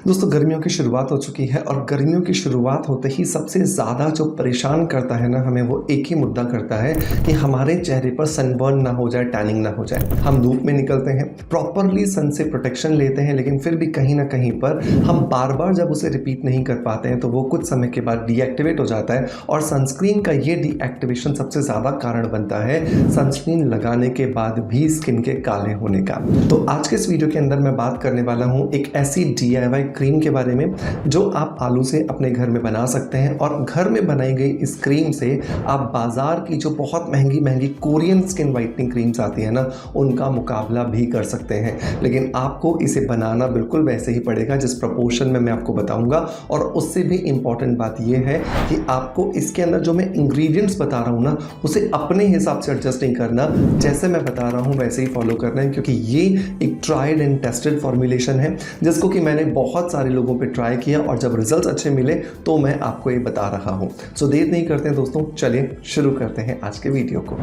दोस्तों गर्मियों की शुरुआत हो चुकी है और गर्मियों की शुरुआत होते ही सबसे ज़्यादा जो परेशान करता है ना हमें, वो एक ही मुद्दा करता है कि हमारे चेहरे पर सनबर्न ना हो जाए, टैनिंग ना हो जाए। हम धूप में निकलते हैं, प्रॉपरली सन से प्रोटेक्शन लेते हैं, लेकिन फिर भी कहीं ना कहीं पर हम बार बार जब उसे रिपीट नहीं कर पाते हैं तो वो कुछ समय के बाद डीएक्टिवेट हो जाता है। और सनस्क्रीन का ये डीएक्टिवेशन सबसे ज़्यादा कारण बनता है सनस्क्रीन लगाने के बाद भी स्किन के काले होने का। तो आज के इस वीडियो के अंदर मैं बात करने वाला हूँ एक ऐसी DIY क्रीम के बारे में जो आप आलू से अपने घर में बना सकते हैं। और घर में बनाई गई इस क्रीम से आप बाजार की जो बहुत महंगी महंगी कोरियन स्किन वाइटनिंग क्रीम्स आती है ना, उनका मुकाबला भी कर सकते हैं। लेकिन आपको इसे बनाना बिल्कुल वैसे ही पड़ेगा जिस प्रपोर्शन में मैं आपको बताऊंगा। और उससे भी इम्पॉर्टेंट बात यह है कि आपको इसके अंदर जो मैं इंग्रेडिएंट्स बता रहा हूँ ना, उसे अपने हिसाब से एडजस्ट नहीं करना, जैसे मैं बता रहा हूँ वैसे ही फॉलो करना है, क्योंकि ये एक ट्राइड एंड टेस्टेड फॉर्मुलेशन है जिसको कि मैंने बहुत सारे लोगों पे ट्राई किया और जब रिजल्ट्स अच्छे मिले तो मैं आपको ये बता रहा हूँ। सो देर नहीं करते हैं दोस्तों, चलिए शुरू करते हैं आज के वीडियो को।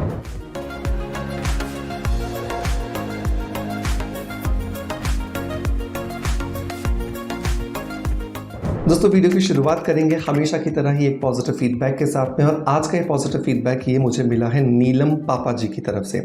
दोस्तों वीडियो की शुरुआत करेंगे हमेशा की तरह ही एक पॉजिटिव फीडबैक के साथ में। और आज का ये पॉजिटिव फीडबैक ये मुझे मिला है नीलम पापा जी की तरफ से।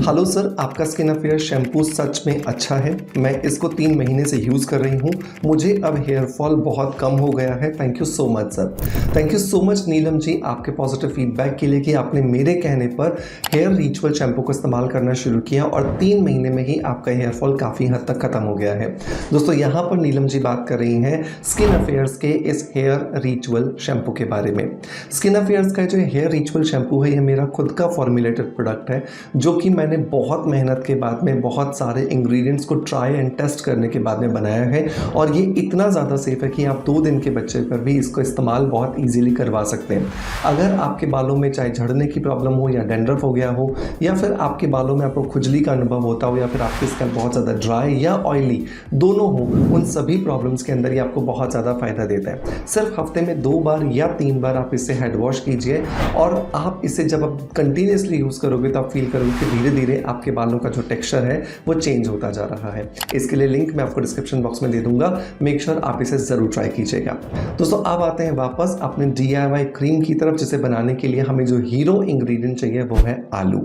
हेलो सर, आपका स्किन अफेयर शैम्पू सच में अच्छा है। मैं इसको 3 महीने से यूज़ कर रही हूँ, मुझे अब हेयर फॉल बहुत कम हो गया है। Thank you so much sir. Thank you so much Neelam ji आपके पॉजिटिव फीडबैक के लिए कि आपने मेरे कहने पर हेयर रिचुअल शैम्पू को इस्तेमाल करना शुरू किया और 3 महीने में ही आपका हेयर फॉल काफ़ी हद तक ख़त्म हो गया है। दोस्तों यहाँ पर नीलम जी बात कर रही हैं स्किन अफेयर के इस हेयर रिचुअल शैम्पू के बारे में। स्किन अफेयर्स का जो हेयर रिचुअल शैम्पू है, ये मेरा खुद का फॉर्मुलेटेड प्रोडक्ट है जो कि मैंने बहुत मेहनत के बाद में बहुत सारे इंग्रेडिएंट्स को ट्राई एंड टेस्ट करने के बाद में बनाया है। और ये इतना ज़्यादा सेफ है कि आप 2 दिन के बच्चे पर भी इसको इस्तेमाल बहुत ईजिली करवा सकते हैं। अगर आपके बालों में चाहे झड़ने की प्रॉब्लम हो या डैंड्रफ हो गया हो, या फिर आपके बालों में आपको खुजली का अनुभव होता हो, या फिर आपकी स्किन बहुत ज़्यादा ड्राई या ऑयली दोनों हो, उन सभी प्रॉब्लम्स के अंदर ये आपको बहुत ज़्यादा फायदा देता है। सिर्फ हफ्ते में 2 बार या 3 बार आप इसे हेड वॉश कीजिए और आप इसे जब आप कंटिन्यूसली यूज़ करोगे तो आप फील करोगे कि धीरे धीरे आपके बालों का जो टेक्सचर है वो चेंज होता जा रहा है। इसके लिए लिंक मैं आपको डिस्क्रिप्शन बॉक्स में दे दूंगा, मेक श्योर आप इसे ज़रूर ट्राई कीजिएगा। दोस्तों अब आते हैं वापस अपने DIY क्रीम की तरफ, जिसे बनाने के लिए हमें जो हीरो इंग्रेडिएंट चाहिए वो है आलू।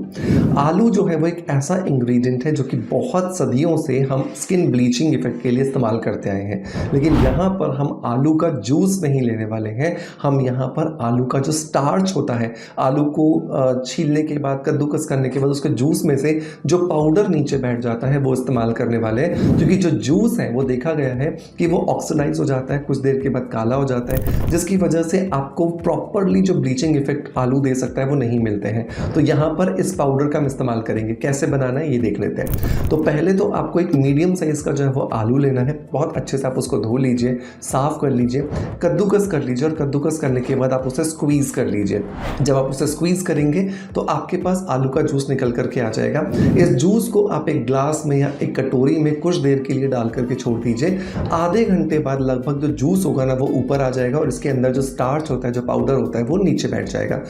आलू जो है वो एक ऐसा इंग्रेडिएंट है जो कि बहुत सदियों से हम स्किन ब्लीचिंग इफेक्ट के लिए इस्तेमाल करते आए हैं। लेकिन यहाँ पर हम आलू का जूस नहीं लेने वाले हैं, हम यहाँ पर आलू का जो स्टार्च होता है, आलू को छीलने के बाद कद्दूकस करने के बाद उसके जूस में से जो पाउडर नीचे बैठ जाता है वो इस्तेमाल करने वाले हैं। क्योंकि जो जूस है वो देखा गया है कि वो ऑक्सीडाइज हो जाता है, कुछ देर के बाद काला हो जाता है, जिसकी वजह से आपको प्रॉपरली जो ब्लीचिंग इफेक्ट आलू दे सकता है वो नहीं मिलते हैं। तो यहाँ पर इस पाउडर का हम इस्तेमाल करेंगे। कैसे बनाना है ये देख लेते हैं। तो पहले तो आपको एक मीडियम साइज का जो है वो आलू लेना है। बहुत अच्छे से आप उसको धो लीजिए, साफ कर लीजिए, कद्दूकस कर लीजिए और कद्दूकस करने के बाद आप उसे स्क्वीज कर लीजिए। जब आप उसे स्क्वीज करेंगे तो आपके पास आलू का जूस निकल करके आ जाएगा। इस जूस को आप एक ग्लास में या एक कटोरी में कुछ देर के लिए डाल करके छोड़ दीजिए। आधे घंटे बाद लगभग जो जूस होगा ना वो ऊपर आ जाएगा और इसके अंदर जो स्टार्च होता है, जो पाउडर होता है, वो नीचे बैठ जाएगा।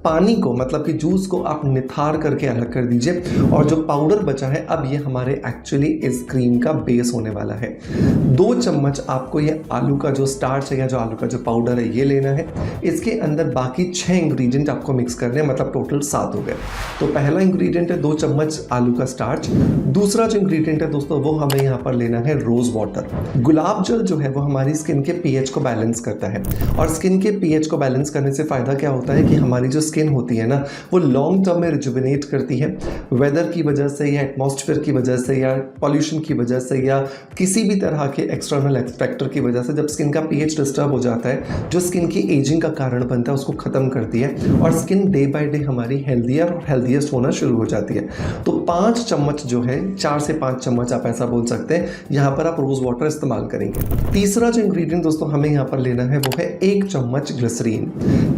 पानी को मतलब कि जूस को आप निथार करके अलग कर दीजिए और जो पाउडर बचा है अब ये हमारे एक्चुअली इस क्रीम का बेस होने वाला है। 2 चम्मच आपको ये आलू का जो स्टार्च है या जो आलू का जो पाउडर है ये लेना है। इसके अंदर बाकी 6 इंग्रेडिएंट आपको मिक्स करने हैं, मतलब टोटल 7 हो गए। तो पहला इंग्रेडिएंट है 2 चम्मच आलू का स्टार्च। दूसरा जो इंग्रेडिएंट है दोस्तों वो हमें यहाँ पर लेना है रोज वाटर। गुलाब जल जो है वो हमारी स्किन के पीएच को बैलेंस करता है। और स्किन के पीएच को बैलेंस करने से फायदा क्या होता है कि हमारी जो स्किन होती है ना वो लॉन्ग टर्म में रिजुविनेट करती है। वेदर की वजह से या एटमॉस्फेयर की वजह से या पॉल्यूशन की वजह से या किसी भी तरह के एक्सटर्नल फैक्टर की वजह से जब स्किन का पीएच डिस्टर्ब हो जाता है, जो स्किन की एजिंग का कारण बनता है उसको खत्म करती है और स्किन डे बाय डे हमारी हेल्दियर और हेल्दीएस्ट होना शुरू हो जाती है। तो 5 चम्मच जो है, 4 से 5 चम्मच आप ऐसा बोल सकते हैं, यहाँ पर आप रोज वाटर इस्तेमाल करेंगे। तीसरा जो इंग्रेडिएंट दोस्तों हमें यहाँ पर लेना है वो है 1 चम्मच ग्लिसरीन।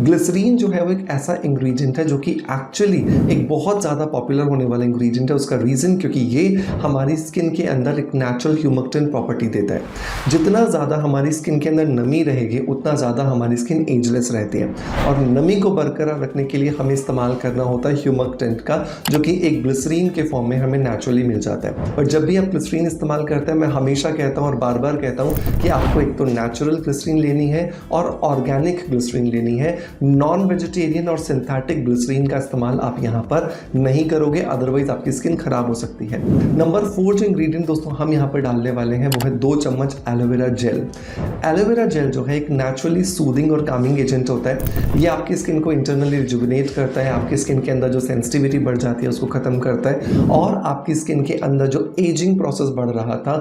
ग्लिसरीन जो है वो एक ऐसा इंग्रेडिएंट है जो कि एक्चुअली एक बहुत ज़्यादा पॉपुलर होने वाला इंग्रेडिएंट है। उसका रीज़न क्योंकि ये हमारी स्किन के अंदर एक नेचुरल ह्यूमक्टिन प्रॉपर्टी देता है। जितना ज़्यादा हमारी स्किन के अंदर नमी रहेगी उतना ज़्यादा हमारी स्किन एजलेस रहती है। और नमी को बरकरार रखने के लिए हमें इस्तेमाल करना होता है ह्यूमक्टेंट का, जो कि एक ग्लिसरीन के फॉर्म में हमें नेचुरली मिल जाता है। और जब भी आप ग्लिसरीन इस्तेमाल करते हैं, मैं हमेशा कहता हूँ और बार बार कहता हूँ कि आपको एक तो नेचुरल ग्लिसरीन लेनी है और ऑर्गेनिक ग्लिसरीन लेनी है। नॉन वेजिटेरियन और सिंथेटिक ग्लिसरीन का इस्तेमाल आप यहाँ पर नहीं करोगे, अदरवाइज आपकी स्किन खराब हो सकती है। नंबर 4 जो इंग्रेडिएंट दोस्तों हम यहाँ पर डालने वाले हैं वो है 2 चम्मच एलोवेरा जेल। एलोवेरा जेल जो है एक नेचुरली सूदिंग और कामिंग एजेंट होता है। ये आपकी स्किन को इंटरनली रिजुविनेट करता है, आपकी स्किन के अंदर जो सेंसिटिविटी बढ़ जाती है उसको खत्म करता है, और आपकी स्किन के अंदर जो एजिंग प्रोसेस बढ़ रहा था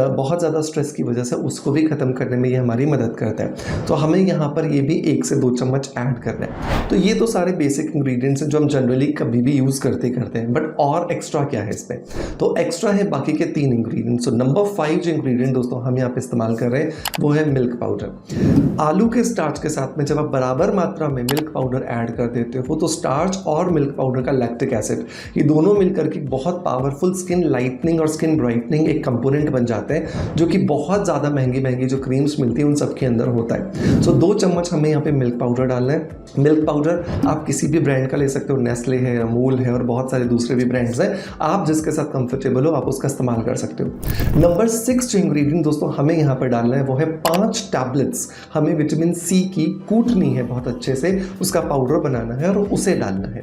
बहुत ज़्यादा स्ट्रेस की वजह से, उसको भी खत्म करने में ये हमारी मदद करता है। तो हमें यहाँ पर ये भी 1 से 2 चम्मच ऐड करना है। तो ये तो सारे बेसिक इंग्रेडिएंट्स हैं जो हम जनरली कभी भी यूज़ करते हैं, बट और एक्स्ट्रा क्या है इसमें? तो एक्स्ट्रा है बाकी के 3 इंग्रेडिएंट्स। तो नंबर 5 जो इंग्रेडिएंट दोस्तों हम यहाँ पे इस्तेमाल कर रहे हैं वो है मिल्क पाउडर। आलू के स्टार्च के साथ में जब आप बराबर मात्रा में मिल्क पाउडर ऐड कर देते हो तो स्टार्च और मिल्क पाउडर का लैक्टिक एसिड, ये दोनों मिलकर के बहुत पावरफुल स्किन लाइटनिंग और स्किन ब्राइटनिंग एक कंपोनेंट बन जाते हैं, जो कि बहुत ज़्यादा महंगी जो क्रीम्स मिलती है उन सब के अंदर होता है। सो 2 चम्मच हमें यहाँ पे मिल्क पाउडर डालना है। मिल्क पाउडर आप किसी भी ब्रांड का ले सकते हो, नेस्ले है, अमूल है और बहुत सारे दूसरे भी ब्रांड्स हैं, आप जिसके साथ कंफर्टेबल हो आप उसका इस्तेमाल कर सकते हो। नंबर 6 जो इंग्रेडिएंट दोस्तों हमें यहाँ पर डालना है वो है 5 टैबलेट्स। हमें विटामिन सी की कूटनी है बहुत अच्छे से, उसका पाउडर बनाना है और उसे डालना है।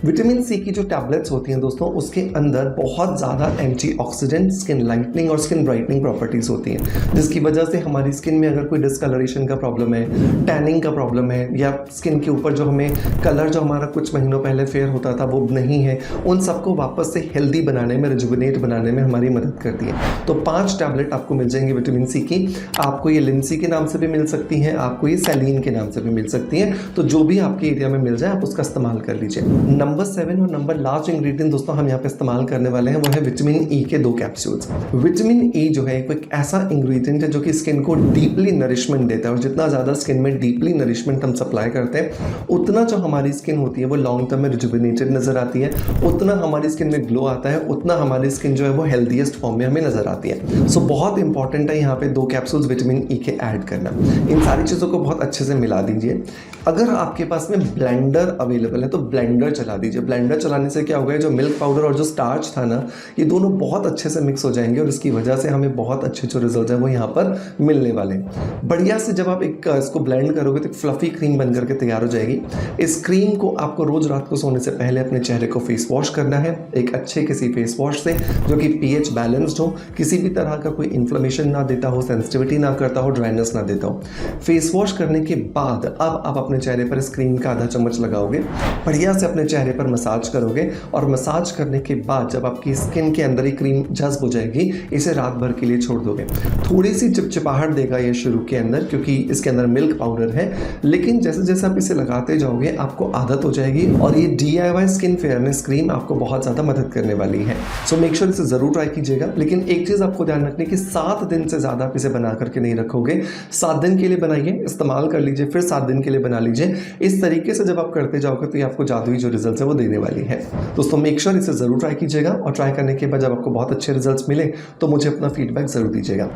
विटामिन सी की जो टैबलेट्स होती हैं दोस्तों उसके अंदर बहुत ज़्यादा एंटीऑक्सीडेंट, स्किन लाइटनिंग और स्किन ब्राइटनिंग प्रॉपर्टीज़ होती हैं, जिसकी वजह से हमारी स्किन में अगर कोई डिस्कलरेशन का प्रॉब्लम है, टैनिंग का प्रॉब्लम है, या स्किन के ऊपर जो हमें कलर जो हमारा कुछ महीनों पहले फेयर होता था वो नहीं है, उन सबको वापस से हेल्दी बनाने में, रिजुविनेट बनाने में हमारी मदद करती है। तो 5 टैबलेट आपको मिल जाएंगी विटामिन सी की। आपको ये लिंसी के नाम से भी मिल सकती हैं, आपको ये सेलिन के नाम से भी मिल सकती हैं, तो जो भी आपके एरिया में मिल जाए आप उसका इस्तेमाल कर लीजिए। नंबर 7 और नंबर लास्ट इंग्रेडिएंट दोस्तों हम यहाँ पे इस्तेमाल करने वाले हैं वो है विटामिन ई के 2 कैप्सूल्स। विटामिन ई जो है एक ऐसा इंग्रेडिएंट है जो कि स्किन को डीपली नरिशमेंट देता है, और जितना ज़्यादा स्किन में डीपली नरिशमेंट हम सप्लाई करते हैं उतना जो हमारी स्किन होती है वो लॉन्ग टर्म में रिजुविनेटेड नजर आती है, उतना हमारी स्किन में ग्लो आता है, उतना हमारी स्किन जो है वो हेल्दीएस्ट फॉर्म में हमें नजर आती है। सो बहुत इंपॉर्टेंट है यहाँ पे 2 कैप्सूल्स विटामिन ई के ऐड करना। इन सारी चीज़ों को बहुत अच्छे से मिला दीजिए। अगर आपके पास में ब्लेंडर अवेलेबल है तो ब्लेंडर चला दीजिए। ब्लेंडर चलाने से क्या होगा, जो मिल्क पाउडर और जो स्टार्च था ना, ये दोनों बहुत अच्छे से मिक्स हो जाएंगे और इसकी वजह से हमें बहुत अच्छे जो रिजल्ट है वो यहाँ पर मिलने वाले हैं। बढ़िया से जब आप इसको ब्लेंड करोगे तो एक फ्लफी क्रीम बन करके तैयार हो जाएगी। इस क्रीम को आपको रोज रात को सोने से पहले अपने चेहरे को फेस वॉश करना है, एक अच्छे किसी फेस वॉश से जो कि पीएच बैलेंस्ड हो, किसी भी तरह का कोई इन्फ्लेमेशन ना देता हो, सेंसिटिविटी ना करता हो, ड्राइनेस ना देता हो। फेस वॉश करने के बाद अब आप अपने चेहरे पर इस क्रीम का आधा चम्मच लगाओगे, बढ़िया से अपने चेहरे पर मसाज करोगे, और मसाज करने के बाद जब आपकी स्किन के अंदर ही क्रीम जज्ब हो जाएगी, इसे रात भर के लिए छोड़ दोगे। थोड़ी सी चिपचिपाहट देगा ये शुरू के अंदर क्योंकि इसके अंदर मिल्क पाउडर है, लेकिन जैसे जैसे आप इसे लगाते जाओगे आपको आदत हो जाएगी, और ये DIY स्किन फेयरनेस क्रीम आपको बहुत ज़्यादा मदद करने वाली है। सो मेक श्योर इसे ज़रूर ट्राई कीजिएगा। लेकिन एक चीज़ आपको ध्यान रखनी कि 7 दिन से ज़्यादा आप इसे बना करके नहीं रखोगे। 7 दिन के लिए बनाइए, इस्तेमाल कर लीजिए, फिर 7 दिन के लिए बना लीजिए। इस तरीके से जब आप करते जाओगे तो ये आपको जादुई जो रिजल्ट है वो देने वाली है। दोस्तों मेक श्योर इसे ज़रूर ट्राई कीजिएगा, और ट्राई करने के बाद जब आपको बहुत अच्छे रिजल्ट्स मिले तो मुझे अपना फीडबैक ज़रूर दीजिएगा।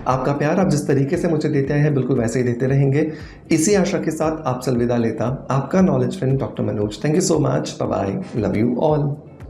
आपका प्यार आप जिस तरीके से मुझे देते हैं बिल्कुल वैसे ही देते रहेंगे। इसी आशा के साथ आपसे अलविदा लेता आपका knowledge friend doctor Manoj. Thank you so much, bye bye, love you all.